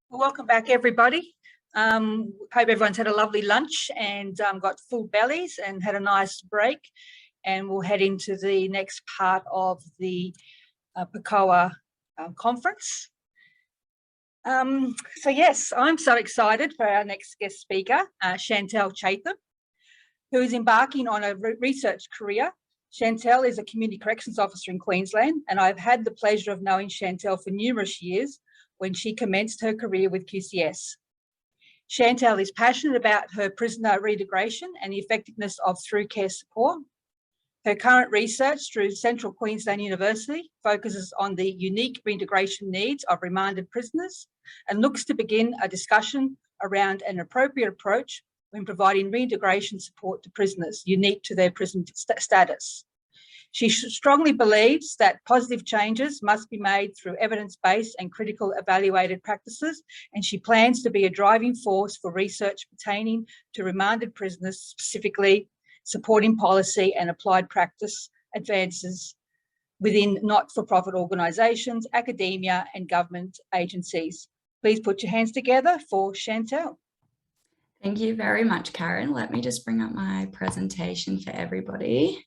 Welcome back, everybody. Hope everyone's had a lovely lunch and got full bellies and had a nice break. And we'll head into the next part of the PCOA conference. So yes, I'm so excited for our next guest speaker, Chantelle Chatham, who is embarking on a research career. Chantelle is a community corrections officer in Queensland, and I've had the pleasure of knowing Chantelle for numerous years when she commenced her career with QCS. Chantelle is passionate about her prisoner reintegration and the effectiveness of through care support. Her current research through Central Queensland University focuses on the unique reintegration needs of remanded prisoners and looks to begin a discussion around an appropriate approach when providing reintegration support to prisoners unique to their prison status. She strongly believes that positive changes must be made through evidence-based and critical evaluated practices, and she plans to be a driving force for research pertaining to remanded prisoners, specifically supporting policy and applied practice advances within not-for-profit organisations, academia and government agencies. Please put your hands together for Chantelle. Thank you very much, Karen. Let me just bring up my presentation for everybody.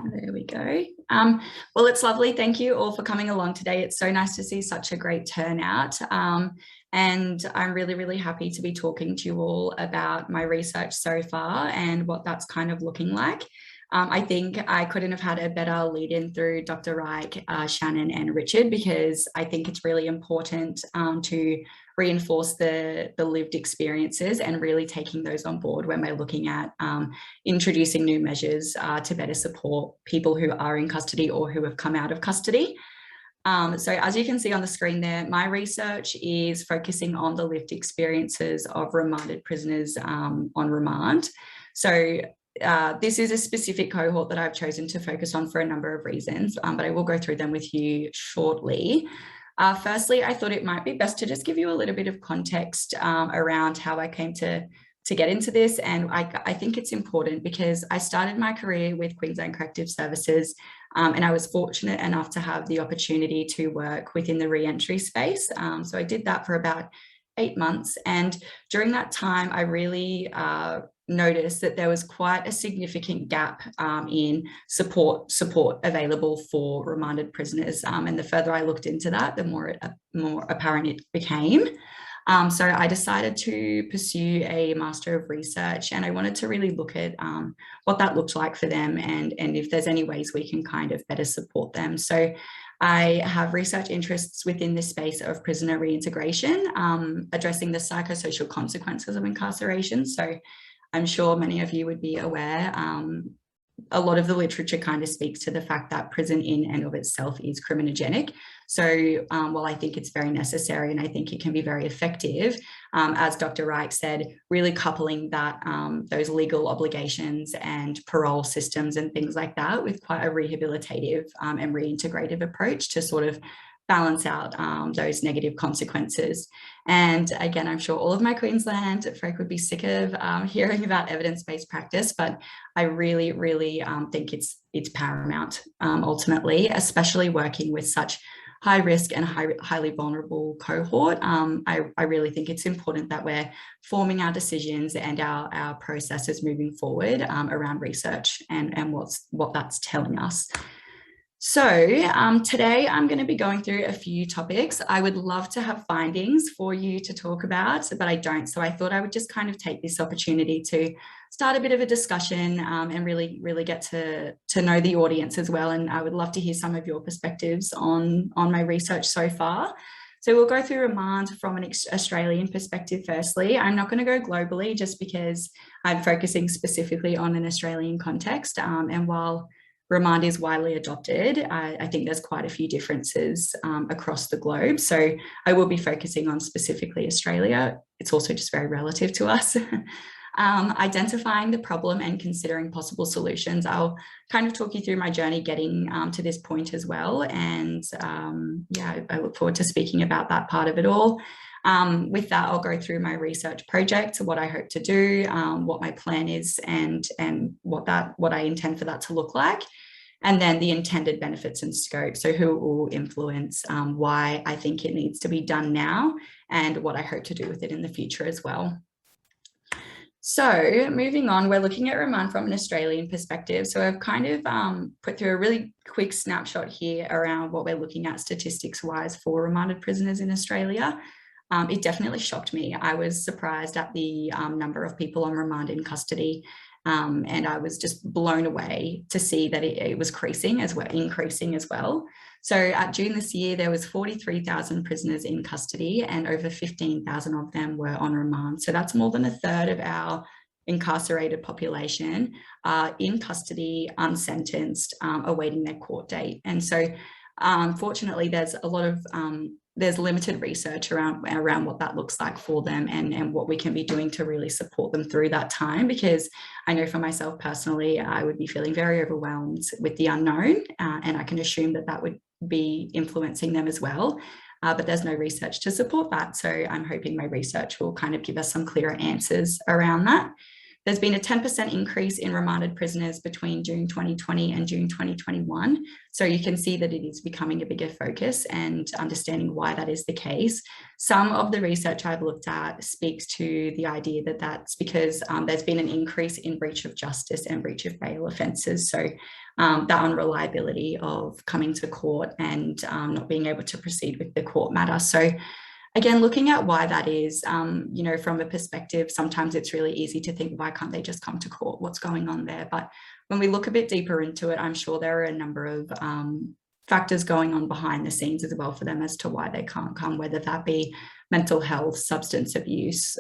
There we go. Well, it's lovely. Thank you all for coming along today. It's so nice to see such a great turnout. And I'm really, really happy to be talking to you all about my research so far and what that's kind of looking like. I think I couldn't have had a better lead in through Dr. Reich, Shannon and Richard, because I think it's really important to reinforce the lived experiences and really taking those on board when we're looking at introducing new measures to better support people who are in custody or who have come out of custody. So as you can see on the screen there, my research is focusing on the lived experiences of remanded prisoners on remand. So this is a specific cohort that I've chosen to focus on for a number of reasons, but I will go through them with you shortly. Firstly, I thought it might be best to just give you a little bit of context around how I came to get into this. And I think it's important because I started my career with Queensland Corrective Services and I was fortunate enough to have the opportunity to work within the re-entry space. So I did that for about 8 months. And during that time, I really noticed that there was quite a significant gap in support available for remanded prisoners. And the further I looked into that, the more apparent it became. So I decided to pursue a Master of Research, and I wanted to really look at what that looked like for them and if there's any ways we can kind of better support them. So I have research interests within the space of prisoner reintegration, addressing the psychosocial consequences of incarceration. So I'm sure many of you would be aware, a lot of the literature kind of speaks to the fact that prison in and of itself is criminogenic. So while I think it's very necessary and I think it can be very effective, as Dr. Reich said, really coupling that, those legal obligations and parole systems and things like that with quite a rehabilitative and reintegrative approach to sort of balance out those negative consequences. And again, I'm sure all of my Queensland folk would be sick of hearing about evidence-based practice, but I really, really think it's paramount ultimately, especially working with such high risk and highly vulnerable cohort. I really think it's important that we're forming our decisions and our processes moving forward around research and what that's telling us. So today I'm going to be going through a few topics. I would love to have findings for you to talk about, but I don't. So I thought I would just kind of take this opportunity to start a bit of a discussion and really get to know the audience as well. And I would love to hear some of your perspectives on my research so far. So we'll go through remand from an Australian perspective firstly. I'm not going to go globally just because I'm focusing specifically on an Australian context. And while remand is widely adopted, I think there's quite a few differences across the globe. So I will be focusing on specifically Australia. It's also just very relative to us. Identifying the problem and considering possible solutions. I'll kind of talk you through my journey getting to this point as well. And yeah, I look forward to speaking about that part of it all. With that, I'll go through my research project, what I hope to do, what my plan is, and what I intend for that to look like. and then the intended benefits and scope. So who will influence why I think it needs to be done now and what I hope to do with it in the future as well. So moving on, we're looking at remand from an Australian perspective. So I've kind of put through a really quick snapshot here around what we're looking at statistics wise for remanded prisoners in Australia. It definitely shocked me. I was surprised at the number of people on remand in custody. And I was just blown away to see that it was increasing as well. So at June this year, there was 43,000 prisoners in custody and over 15,000 of them were on remand. So that's more than a third of our incarcerated population in custody, unsentenced, awaiting their court date. And so fortunately, there's a lot of there's limited research around what that looks like for them and what we can be doing to really support them through that time, because I know for myself personally, I would be feeling very overwhelmed with the unknown, and I can assume that that would be influencing them as well. But there's no research to support that. So I'm hoping my research will kind of give us some clearer answers around that. There's been a 10% increase in remanded prisoners between June 2020 and June 2021. So you can see that it is becoming a bigger focus, and understanding why that is the case. Some of the research I've looked at speaks to the idea that that's because there's been an increase in breach of justice and breach of bail offences. So that unreliability of coming to court and not being able to proceed with the court matter. So again, looking at why that is, you know, from a perspective, sometimes it's really easy to think, why can't they just come to court? What's going on there? But when we look a bit deeper into it, I'm sure there are a number of factors going on behind the scenes as well for them as to why they can't come, whether that be mental health, substance abuse,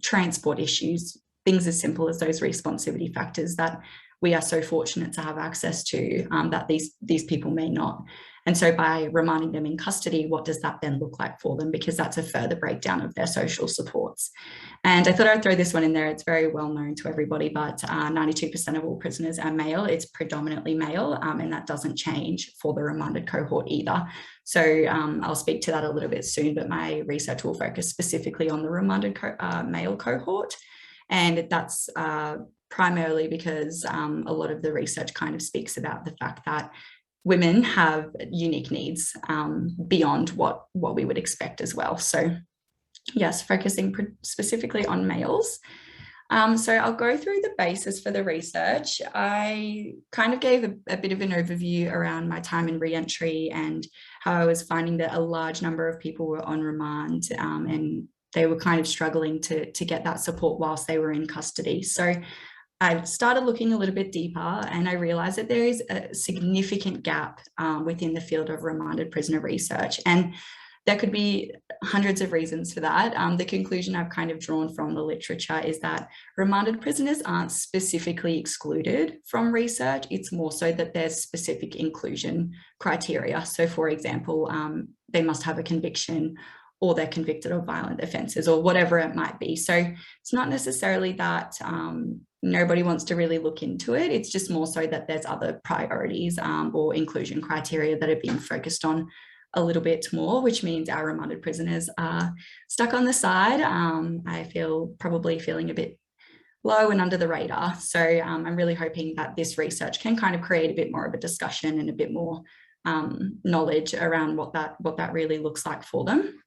transport issues, things as simple as those responsivity factors that we are so fortunate to have access to, that these people may not. And so by remanding them in custody, what does that then look like for them? Because that's a further breakdown of their social supports. And I thought I'd throw this one in there. It's very well known to everybody, but 92% of all prisoners are male. It's predominantly male, and that doesn't change for the remanded cohort either. So I'll speak to that a little bit soon, but my research will focus specifically on the remanded male cohort. And that's primarily because a lot of the research kind of speaks about the fact that women have unique needs beyond what we would expect as well. So yes, focusing specifically on males. So I'll go through the basis for the research. I kind of gave a bit of an overview around my time in re-entry and how I was finding that a large number of people were on remand, and they were kind of struggling to get that support whilst they were in custody. So I started looking a little bit deeper, and I realized that there is a significant gap within the field of remanded prisoner research. And there could be hundreds of reasons for that. The conclusion I've kind of drawn from the literature is that remanded prisoners aren't specifically excluded from research. It's more so that there's specific inclusion criteria. So for example, they must have a conviction, or they're convicted of violent offences, or whatever it might be. So it's not necessarily that nobody wants to really look into it. It's just more so that there's other priorities or inclusion criteria that are being focused on a little bit more, which means our remanded prisoners are stuck on the side. I feel probably feeling a bit low and under the radar. So I'm really hoping that this research can kind of create a bit more of a discussion and a bit more knowledge around what that really looks like for them.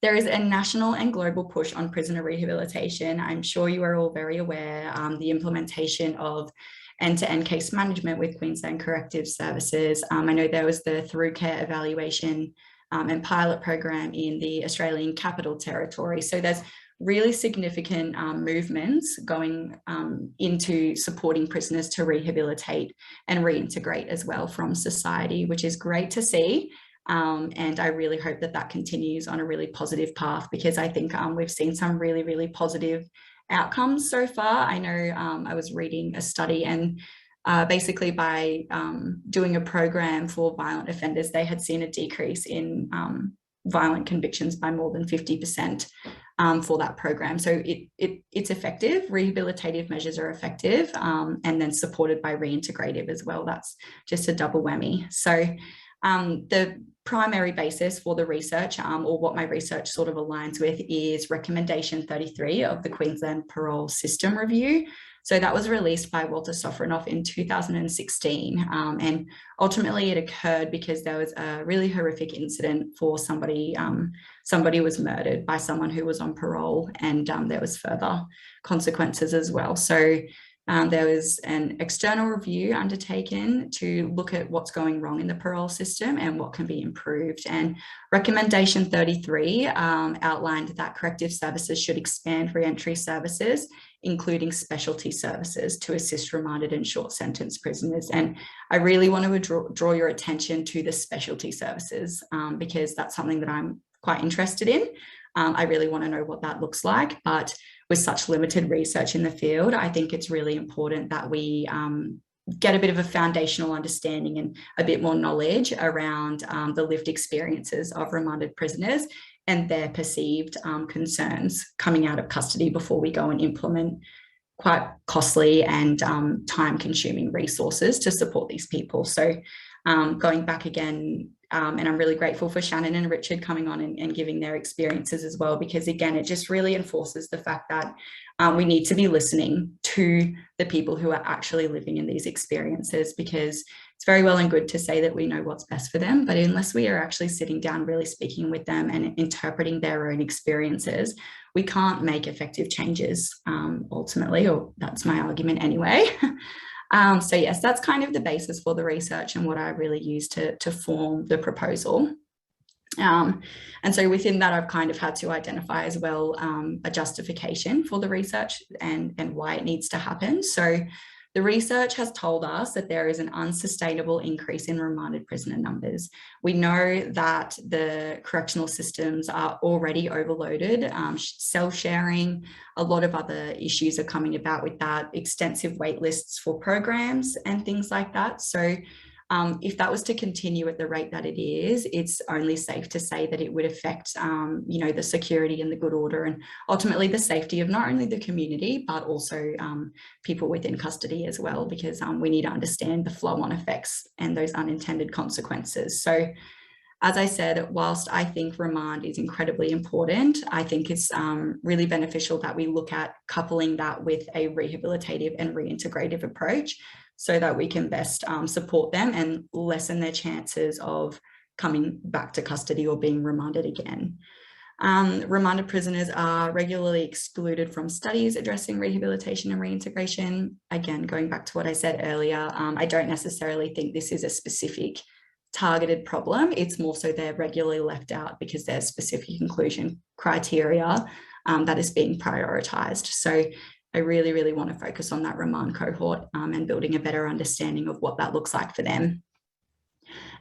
There is a national and global push on prisoner rehabilitation. I'm sure you are all very aware, the implementation of end-to-end case management with Queensland Corrective Services. I know there was the Through Care evaluation and pilot program in the Australian Capital Territory. So there's really significant movements going into supporting prisoners to rehabilitate and reintegrate as well from society, which is great to see. And I really hope that that continues on a really positive path, because I think we've seen some really, really positive outcomes so far. I know I was reading a study, and basically by doing a program for violent offenders, they had seen a decrease in violent convictions by more than 50% for that program. So it's effective. Rehabilitative measures are effective, and then supported by reintegrative as well. That's just a double whammy. So the primary basis for the research, or what my research sort of aligns with, is recommendation 33 of the Queensland Parole System Review. So that was released by Walter Sofronoff in 2016. And ultimately it occurred because there was a really horrific incident for somebody. Somebody was murdered by someone who was on parole, and there was further consequences as well. So there was an external review undertaken to look at what's going wrong in the parole system and what can be improved. And recommendation 33 outlined that corrective services should expand re-entry services, including specialty services, to assist remanded and short sentence prisoners. And I really want to draw your attention to the specialty services because that's something that I'm quite interested in. I really want to know what that looks like, but with such limited research in the field, I think it's really important that we get a bit of a foundational understanding and a bit more knowledge around the lived experiences of remanded prisoners and their perceived concerns coming out of custody before we go and implement quite costly and time-consuming resources to support these people. So going back again, and I'm really grateful for Shannon and Richard coming on and giving their experiences as well, because again, it just really enforces the fact that we need to be listening to the people who are actually living in these experiences, because it's very well and good to say that we know what's best for them, but unless we are actually sitting down, really speaking with them and interpreting their own experiences, we can't make effective changes ultimately, or that's my argument anyway. So yes, that's kind of the basis for the research and what I really use to form the proposal. And so within that, I've kind of had to identify as well a justification for the research and why it needs to happen. So the research has told us that there is an unsustainable increase in remanded prisoner numbers. We know that the correctional systems are already overloaded, cell sharing, a lot of other issues are coming about with that, extensive wait lists for programs and things like that. So if that was to continue at the rate that it is, it's only safe to say that it would affect, the security and the good order and ultimately the safety of not only the community, but also people within custody as well, because we need to understand the flow-on effects and those unintended consequences. So as I said, whilst I think remand is incredibly important, I think it's really beneficial that we look at coupling that with a rehabilitative and reintegrative approach, so that we can best support them and lessen their chances of coming back to custody or being remanded again. Remanded prisoners are regularly excluded from studies addressing rehabilitation and reintegration. Again, going back to what I said earlier, I don't necessarily think this is a specific targeted problem. It's more so they're regularly left out because there's specific inclusion criteria that is being prioritised. So I really, really want to focus on that remand cohort and building a better understanding of what that looks like for them.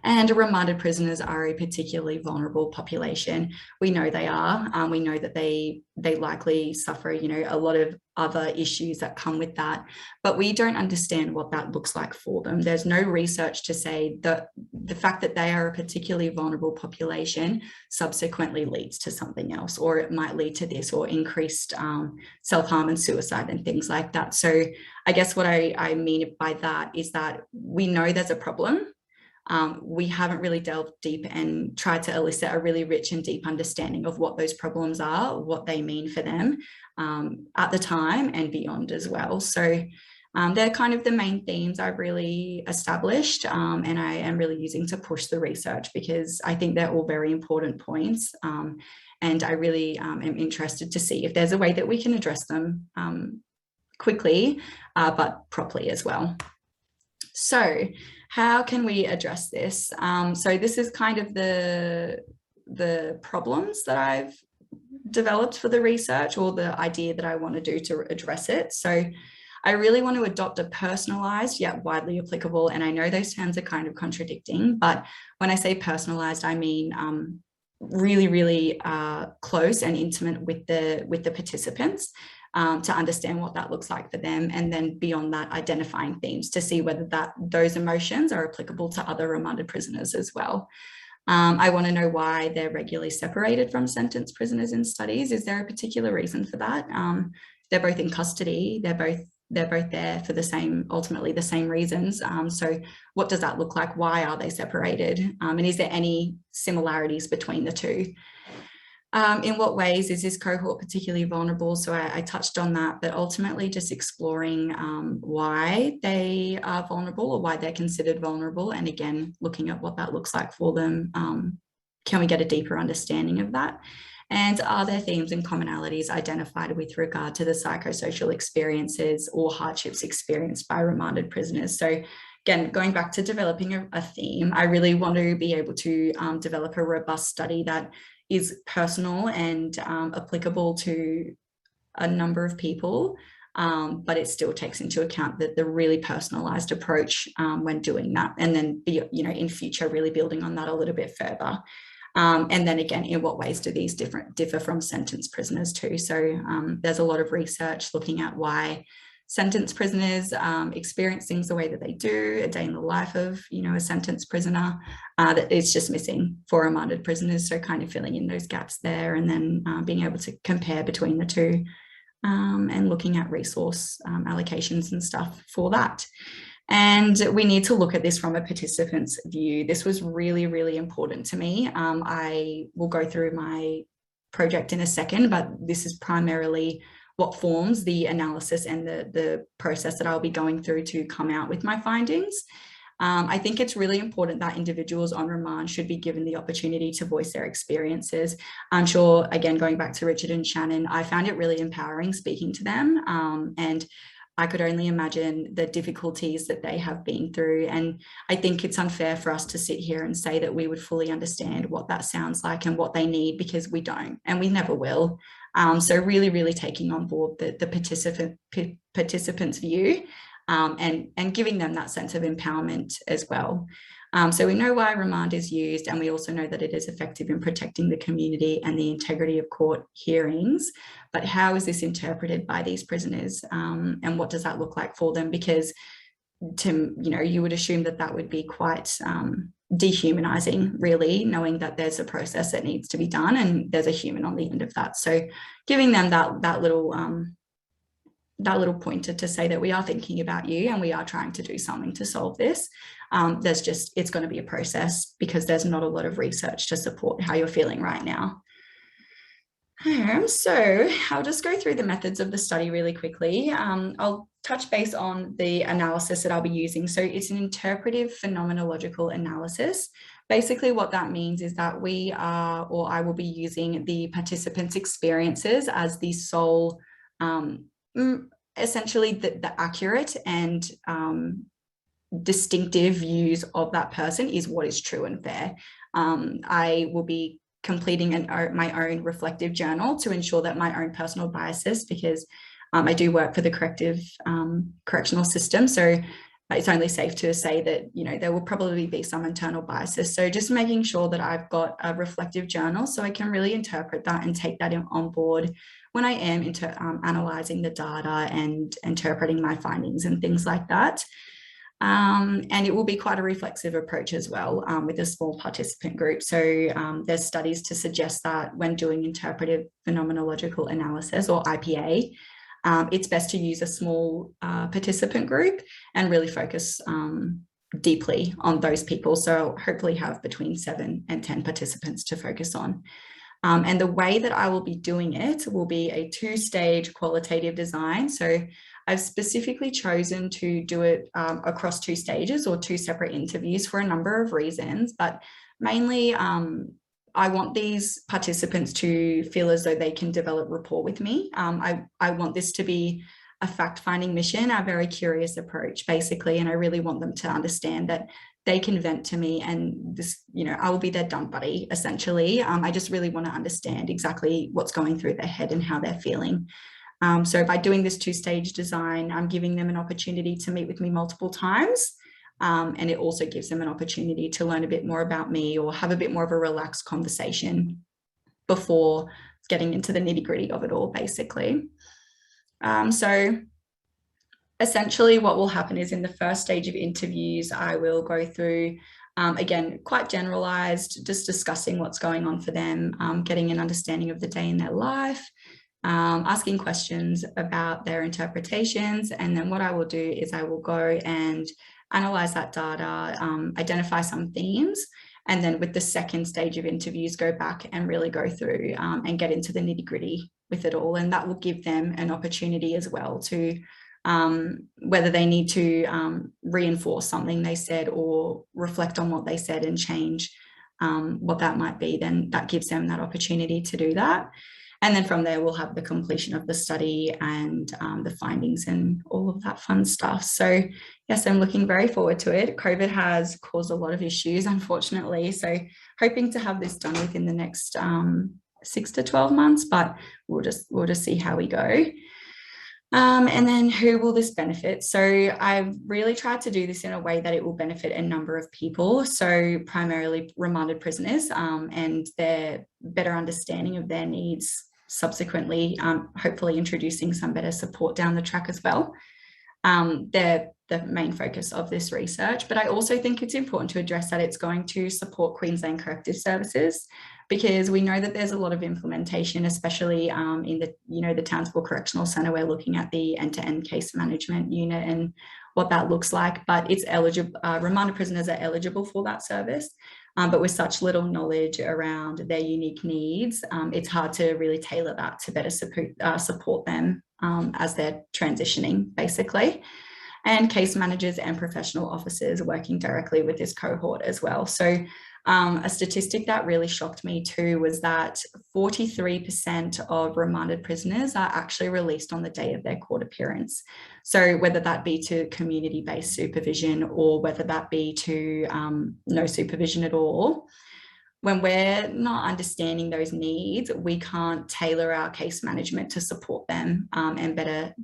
And remanded prisoners are a particularly vulnerable population. We know they are. We know that they likely suffer, a lot of other issues that come with that, but we don't understand what that looks like for them. There's no research to say that the fact that they are a particularly vulnerable population subsequently leads to something else, or it might lead to this or increased self-harm and suicide and things like that. So I guess what I mean by that is that we know there's a problem. We haven't really delved deep and tried to elicit a really rich and deep understanding of what those problems are, what they mean for them at the time and beyond as well. So they're kind of the main themes I've really established and I am really using to push the research, because I think they're all very important points. And I really am interested to see if there's a way that we can address them quickly, but properly as well. So how can we address this? So this is kind of the problems that I've developed for the research, or the idea that I want to do to address it. So I really want to adopt a personalized yet widely applicable, and I know those terms are kind of contradicting, but when I say personalized, I mean really, really close and intimate with the participants. To understand what that looks like for them, and then beyond that, identifying themes to see whether those emotions are applicable to other remanded prisoners as well. I want to know why they're regularly separated from sentenced prisoners in studies. Is there a particular reason for that? They're both in custody. They're both there for ultimately the same reasons. So what does that look like? Why are they separated? And is there any similarities between the two? In what ways is this cohort particularly vulnerable? So I touched on that, but ultimately just exploring why they are vulnerable or why they're considered vulnerable. And again, looking at what that looks like for them. Can we get a deeper understanding of that? And are there themes and commonalities identified with regard to the psychosocial experiences or hardships experienced by remanded prisoners? So again, going back to developing a theme, I really want to be able to develop a robust study that is personal and applicable to a number of people, but it still takes into account the really personalized approach when doing that, and then in future really building on that a little bit further. And then again, in what ways do these differ from sentenced prisoners too? So there's a lot of research looking at why sentenced prisoners experience things the way that they do, a day in the life of, a sentenced prisoner, that it's just missing for remanded prisoners. So kind of filling in those gaps there, and then being able to compare between the two, and looking at resource allocations and stuff for that. And we need to look at this from a participant's view. This was really, really important to me. I will go through my project in a second, but this is primarily what forms the analysis and the process that I'll be going through to come out with my findings. I think it's really important that individuals on remand should be given the opportunity to voice their experiences. I'm sure, again, going back to Richard and Shannon, I found it really empowering speaking to them, and I could only imagine the difficulties that they have been through. And I think it's unfair for us to sit here and say that we would fully understand what that sounds like and what they need, because we don't, and we never will. So really, really taking on board the participant's view, and giving them that sense of empowerment as well. So we know why remand is used, and we also know that it is effective in protecting the community and the integrity of court hearings. But how is this interpreted by these prisoners, and what does that look like for them? Because you would assume that would be quite dehumanizing, really, knowing that there's a process that needs to be done and there's a human on the end of that. So giving them that little pointer to say that we are thinking about you and we are trying to do something to solve this. It's going to be a process, because there's not a lot of research to support how you're feeling right now. So I'll just go through the methods of the study really quickly. I'll touch base on the analysis that I'll be using. So it's an interpretive phenomenological analysis. Basically what that means is that I will be using the participants' experiences as the sole, essentially the accurate and distinctive views of that person is what is true and fair. I will be completing my own reflective journal to ensure that my own personal biases, because I do work for the correctional system, so it's only safe to say that there will probably be some internal biases. So just making sure that I've got a reflective journal so I can really interpret that and take that on board when I am analysing the data and interpreting my findings and things like that. And it will be quite a reflexive approach as well, with a small participant group. So there's studies to suggest that when doing interpretive phenomenological analysis, or IPA, it's best to use a small participant group and really focus deeply on those people. So hopefully have between 7 and 10 participants to focus on. And the way that I will be doing it will be a 2-stage qualitative design. So I've specifically chosen to do it across 2 stages, or 2 separate interviews, for a number of reasons, but mainly I want these participants to feel as though they can develop rapport with me. I want this to be a fact-finding mission, a very curious approach, basically, and I really want them to understand that they can vent to me, and this, I will be their dump buddy, essentially. I just really want to understand exactly what's going through their head and how they're feeling. So by doing this 2-stage design, I'm giving them an opportunity to meet with me multiple times. And it also gives them an opportunity to learn a bit more about me, or have a bit more of a relaxed conversation before getting into the nitty-gritty of it all, basically. So essentially what will happen is, in the first stage of interviews, I will go through, again, quite generalized, just discussing what's going on for them, getting an understanding of the day in their life, asking questions about their interpretations. And then what I will do is I will go and analyze that data, identify some themes, And then with the second stage of interviews, go back and really go through and get into the nitty-gritty with it all. And that will give them an opportunity as well to whether they need to reinforce something they said or reflect on what they said and change what that might be, then that gives them that opportunity to do that. And then from there, we'll have the completion of the study and the findings and all of that fun stuff. So yes, I'm looking very forward to it. COVID has caused a lot of issues, unfortunately. So hoping to have this done within the next 6 to 12 months, but we'll just see how we go. And then who will this benefit? So I've really tried to do this in a way that it will benefit a number of people. So primarily remanded prisoners and their better understanding of their needs subsequently, hopefully introducing some better support down the track as well. They're the main focus of this research, but I also think it's important to address that it's going to support Queensland Corrective Services, because we know that there's a lot of implementation, especially in the Townsville Correctional Centre. We're looking at the end-to-end case management unit and what that looks like, but it's eligible. Remanded prisoners are eligible for that service, but with such little knowledge around their unique needs, it's hard to really tailor that to better support them as they're transitioning, basically. And case managers and professional officers working directly with this cohort as well. So a statistic that really shocked me too was that 43% of remanded prisoners are actually released on the day of their court appearance. So whether that be to community-based supervision or whether that be to no supervision at all, when we're not understanding those needs, we can't tailor our case management to support them and better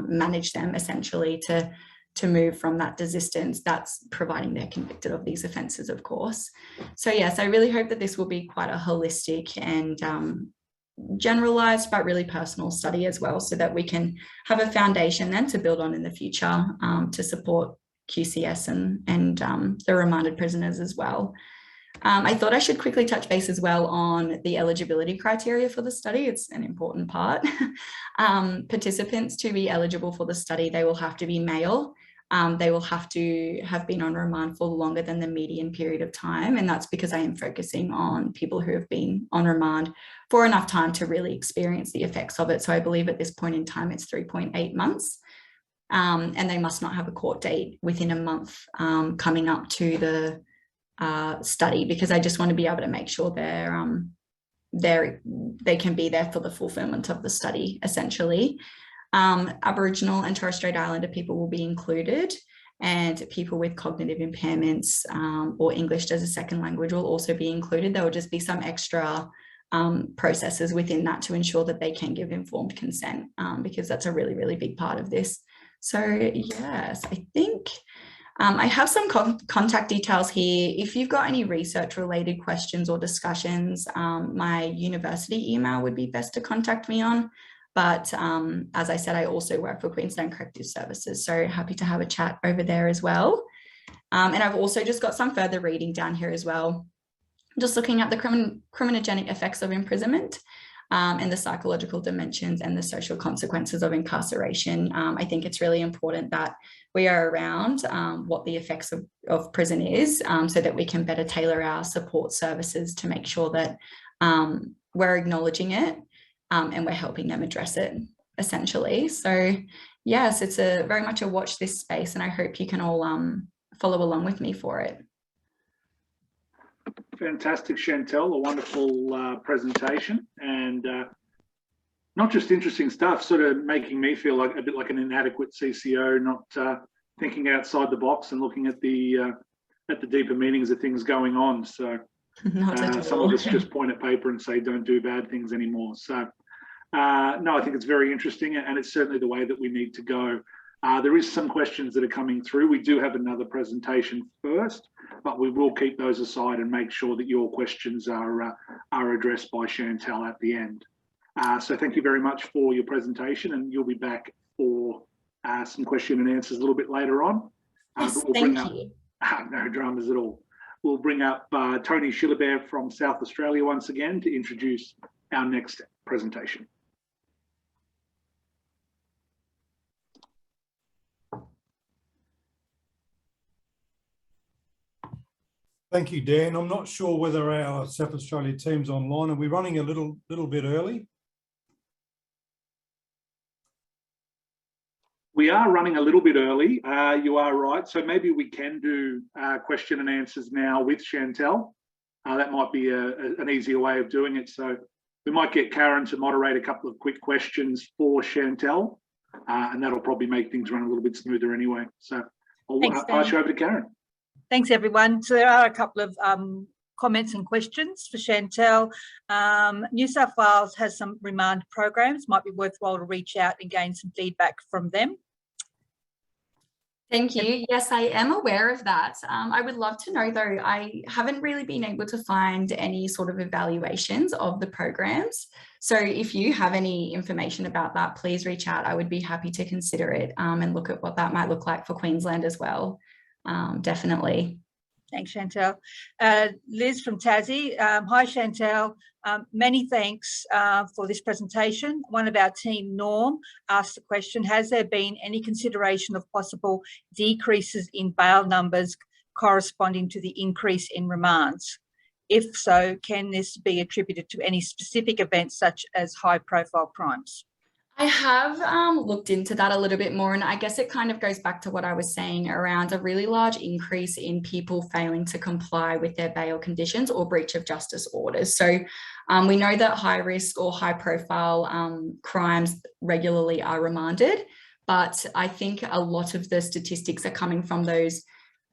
manage them, essentially, to move from that desistance. That's providing they're convicted of these offences, of course. So yes, I really hope that this will be quite a holistic and generalised but really personal study as well, so that we can have a foundation then to build on in the future to support QCS and the remanded prisoners as well. I thought I should quickly touch base as well on the eligibility criteria for the study. It's an important part. Participants to be eligible for the study, they will have to be male. They will have to have been on remand for longer than the median period of time. And that's because I am focusing on people who have been on remand for enough time to really experience the effects of it. So I believe at this point in time, it's 3.8 months. And they must not have a court date within a month coming up to the study, because I just want to be able to make sure they can be there for the fulfillment of the study, essentially. Aboriginal and Torres Strait Islander people will be included, and people with cognitive impairments or English as a second language will also be included. There will just be some extra processes within that to ensure that they can give informed consent, because that's a really, really big part of this. So yes, I think I have some contact details here. If you've got any research related questions or discussions, my university email would be best to contact me on. But as I said, I also work for Queensland Corrective Services, so happy to have a chat over there as well. And I've also just got some further reading down here as well, just looking at the criminogenic effects of imprisonment and the psychological dimensions and the social consequences of incarceration. I think it's really important that we are around what the effects of prison is, so that we can better tailor our support services to make sure that we're acknowledging it and we're helping them address it, essentially. So yes, it's very much a watch this space, and I hope you can all follow along with me for it. Fantastic, Chantelle, a wonderful presentation, and not just interesting stuff, sort of making me feel like a bit like an inadequate CCO, not thinking outside the box and looking at the deeper meanings of things going on. So some of us just point at paper and say, don't do bad things anymore. So no, I think it's very interesting, and it's certainly the way that we need to go. There is some questions that are coming through. We do have another presentation first, but we will keep those aside and make sure that your questions are addressed by Chantelle at the end. So thank you very much for your presentation, and you'll be back for some question and answers a little bit later on. Yes, but we'll thank bring you. up, no dramas at all. We'll bring up Tony Schillebert from South Australia once again to introduce our next presentation. Thank you, Dan. I'm not sure whether our South Australia team's online. Are we running a little bit early? We are running a little bit early. You are right. So maybe we can do question and answers now with Chantelle. That might be an easier way of doing it. So we might get Karen to moderate a couple of quick questions for Chantelle, and that'll probably make things run a little bit smoother anyway. So I'll pass you over to Karen. Thanks, everyone. So there are a couple of comments and questions for Chantelle. New South Wales has some remand programs. Might be worthwhile to reach out and gain some feedback from them. Thank you. Yes, I am aware of that. I would love to know, though, I haven't really been able to find any sort of evaluations of the programs. So if you have any information about that, please reach out. I would be happy to consider it and look at what that might look like for Queensland as well. Definitely. Thanks, Chantelle. Liz from Tassie. Hi, Chantelle. Many thanks for this presentation. One of our team, Norm, asked the question, has there been any consideration of possible decreases in bail numbers corresponding to the increase in remands? If so, can this be attributed to any specific events such as high-profile crimes? I have looked into that a little bit more, and I guess it kind of goes back to what I was saying around a really large increase in people failing to comply with their bail conditions or breach of justice orders. So we know that high risk or high profile crimes regularly are remanded, but I think a lot of the statistics are coming from those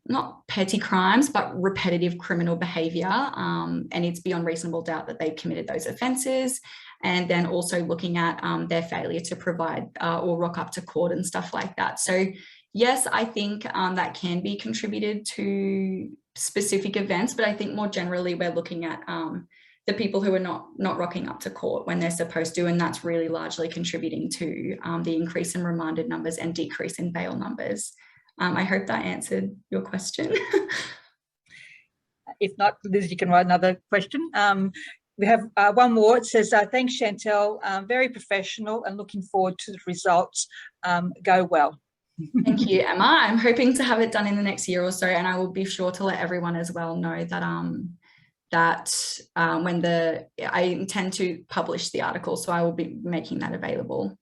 not petty crimes, but repetitive criminal behaviour, and it's beyond reasonable doubt that they've committed those offences. And then also looking at their failure to provide or rock up to court and stuff like that. So yes, I think that can be contributed to specific events, but I think more generally we're looking at the people who are not rocking up to court when they're supposed to, and that's really largely contributing to the increase in remanded numbers and decrease in bail numbers. I hope that answered your question. If not, Liz, you can write another question. We have one more. It says, thanks, Chantelle. Very professional and looking forward to the results. Go well. Thank you, Emma. I'm hoping to have it done in the next year or so, and I will be sure to let everyone as well know that I intend to publish the article, so I will be making that available.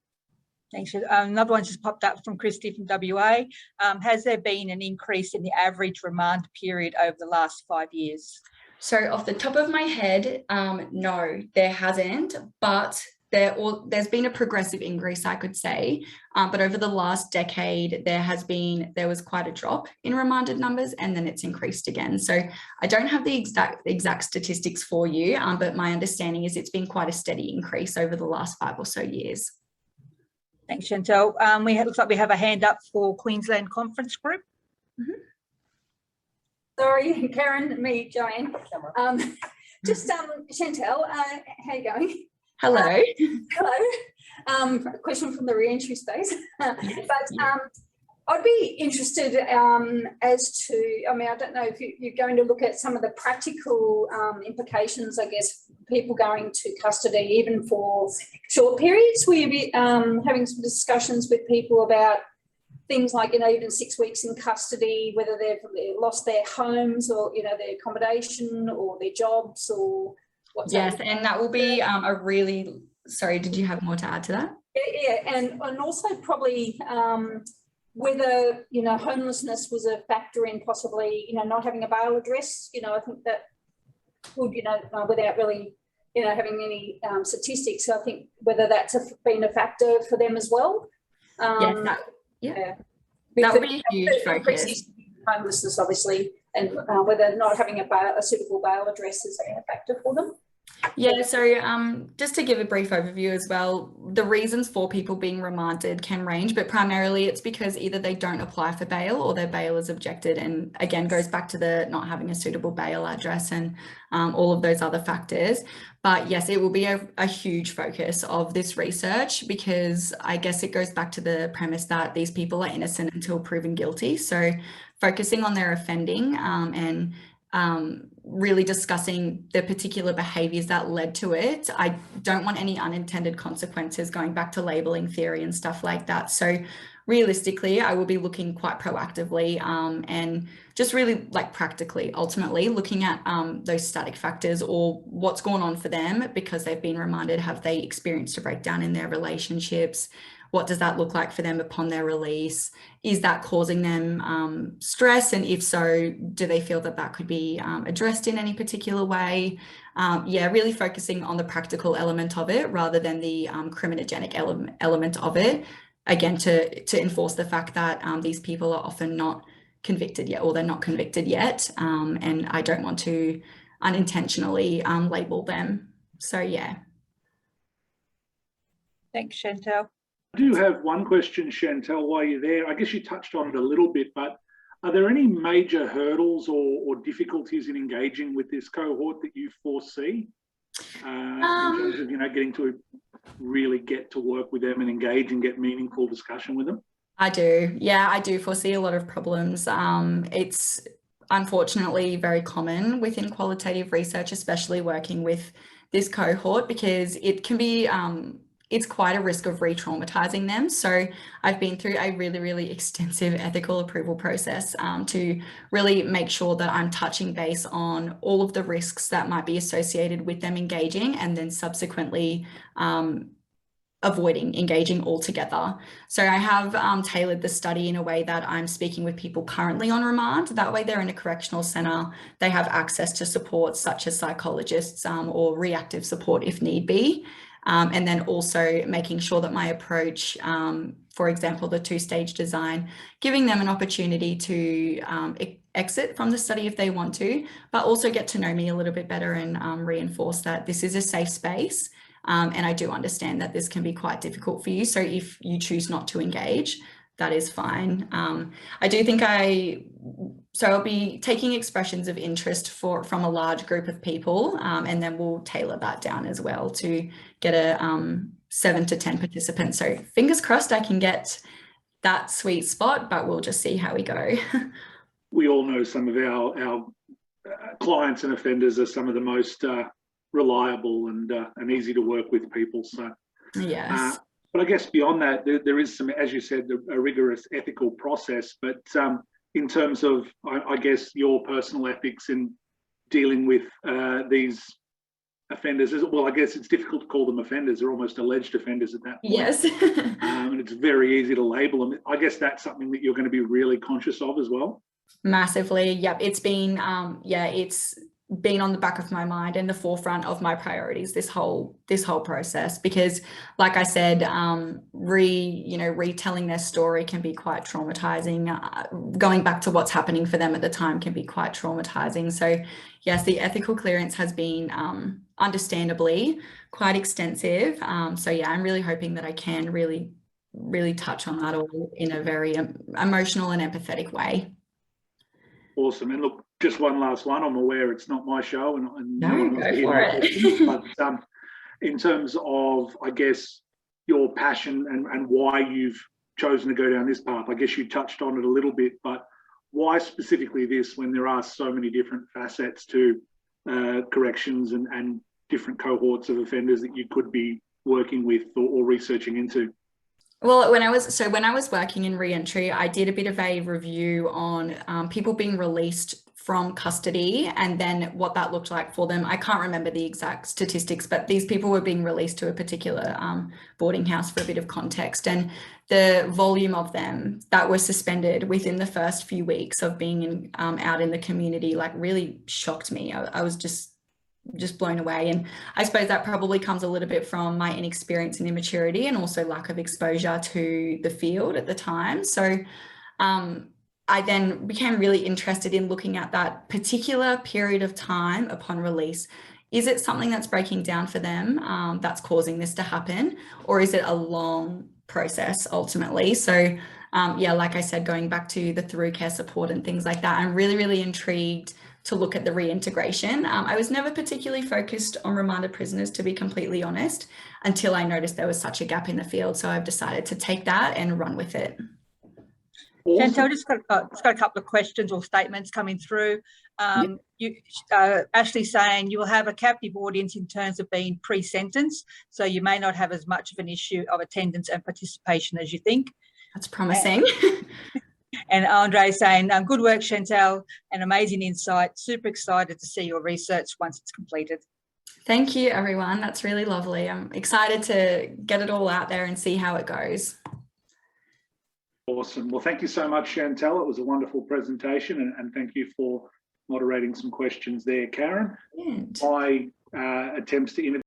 Thanks. Another one just popped up from Christy from WA. Has there been an increase in the average remand period over the last 5 years? So off the top of my head, no, there hasn't, but there's been a progressive increase, I could say. But over the last decade, there was quite a drop in remanded numbers, and then it's increased again. So I don't have the exact statistics for you, but my understanding is it's been quite a steady increase over the last 5 or so years. Thanks, Chantelle. Looks like we have a hand up for Queensland Conference Group. Mm-hmm. Sorry, Karen, me, Joanne. Chantelle, how are you going? Hello. Hello. Question from the re-entry space. I'd be interested as to, I don't know if you're going to look at some of the practical implications, I guess, people going to custody, even for short periods. Will you be having some discussions with people about things like, even 6 weeks in custody, whether they've lost their homes or, their accommodation or their jobs or what's Yes, and that will be a really, sorry, did you have more to add to that? Yeah, and also probably whether, homelessness was a factor in possibly, not having a bail address. I think that would, without really, having any statistics, I think whether that's been a factor for them as well. That would be a huge focus. Homelessness, obviously, and whether not having a suitable bail address is a factor for them. Yeah, so just to give a brief overview as well, the reasons for people being remanded can range, but primarily it's because either they don't apply for bail or their bail is objected, and again goes back to the not having a suitable bail address and all of those other factors. But yes, it will be a huge focus of this research, because I guess it goes back to the premise that these people are innocent until proven guilty. So focusing on their offending and really discussing the particular behaviours that led to it. I don't want any unintended consequences, going back to labelling theory and stuff like that. So realistically, I will be looking quite proactively and just really like practically, ultimately looking at those static factors or what's going on for them because they've been reminded, have they experienced a breakdown in their relationships? What does that look like for them upon their release? Is that causing them stress? And if so, do they feel that that could be addressed in any particular way? Yeah, really focusing on the practical element of it rather than the criminogenic element of it. Again, to enforce the fact that these people are often not convicted yet, or they're not convicted yet. And I don't want to unintentionally label them. So, yeah. Thanks, Chantelle. I do have one question, Chantelle, while you're there. I guess you touched on it a little bit, but are there any major hurdles or difficulties in engaging with this cohort that you foresee in terms of, getting to really get to work with them and engage and get meaningful discussion with them? I do. Yeah, I do foresee a lot of problems. It's unfortunately very common within qualitative research, especially working with this cohort, because it can be it's quite a risk of re-traumatizing them. So I've been through a really, really extensive ethical approval process to really make sure that I'm touching base on all of the risks that might be associated with them engaging, and then subsequently avoiding engaging altogether. So I have tailored the study in a way that I'm speaking with people currently on remand. That way they're in a correctional centre, they have access to support such as psychologists or reactive support if need be. And then also making sure that my approach, for example, the two-stage design, giving them an opportunity to exit from the study if they want to, but also get to know me a little bit better and reinforce that this is a safe space. And I do understand that this can be quite difficult for you. So if you choose not to engage, that is fine. I do think I'll be taking expressions of interest from a large group of people, and then we'll tailor that down as well to get a 7 to 10 participants. So fingers crossed I can get that sweet spot, but we'll just see how we go. We all know some of our clients and offenders are some of the most reliable and easy to work with people. So yes. But I guess beyond that, there is some, as you said, a rigorous ethical process. But in terms of, I guess, your personal ethics in dealing with these offenders, well, I guess it's difficult to call them offenders. They're almost alleged offenders at that point. Yes. And it's very easy to label them. I guess that's something that you're going to be really conscious of as well. Massively. Yep. It's been, it's been on the back of my mind and the forefront of my priorities this whole process, because like I said, retelling their story can be quite traumatizing. Going back to what's happening for them at the time can be quite traumatizing. So yes, the ethical clearance has been understandably quite extensive. So yeah, I'm really hoping that I can really touch on that all in a very emotional and empathetic way. Awesome. And look, just one last one. I'm aware it's not my show, and no one wants to hear my questions, but in terms of, I guess, your passion and why you've chosen to go down this path, I guess you touched on it a little bit, but why specifically this when there are so many different facets to corrections and different cohorts of offenders that you could be working with or researching into? Well, when I was working in re-entry, I did a bit of a review on people being released from custody and then what that looked like for them. I can't remember the exact statistics, but these people were being released to a particular boarding house for a bit of context, and the volume of them that were suspended within the first few weeks of being out in the community, like, really shocked me. I was just blown away. And I suppose that probably comes a little bit from my inexperience and immaturity, and also lack of exposure to the field at the time. So I then became really interested in looking at that particular period of time upon release. Is it something that's breaking down for them that's causing this to happen, or is it a long process ultimately? So yeah, like I said, going back to the through care support and things like that, I'm really, really intrigued to look at the reintegration. I was never particularly focused on remanded prisoners, to be completely honest, until I noticed there was such a gap in the field. So I've decided to take that and run with it. Awesome. Chantelle, just got a couple of questions or statements coming through. Ashley saying you will have a captive audience in terms of being pre-sentence, so you may not have as much of an issue of attendance and participation as you think. That's promising. And Andre saying, good work, Chantelle, and amazing insight. Super excited to see your research once it's completed. Thank you, everyone. That's really lovely. I'm excited to get it all out there and see how it goes. Awesome. Well, thank you so much, Chantelle. It was a wonderful presentation, and thank you for moderating some questions there, Karen. Brilliant. My attempts to interview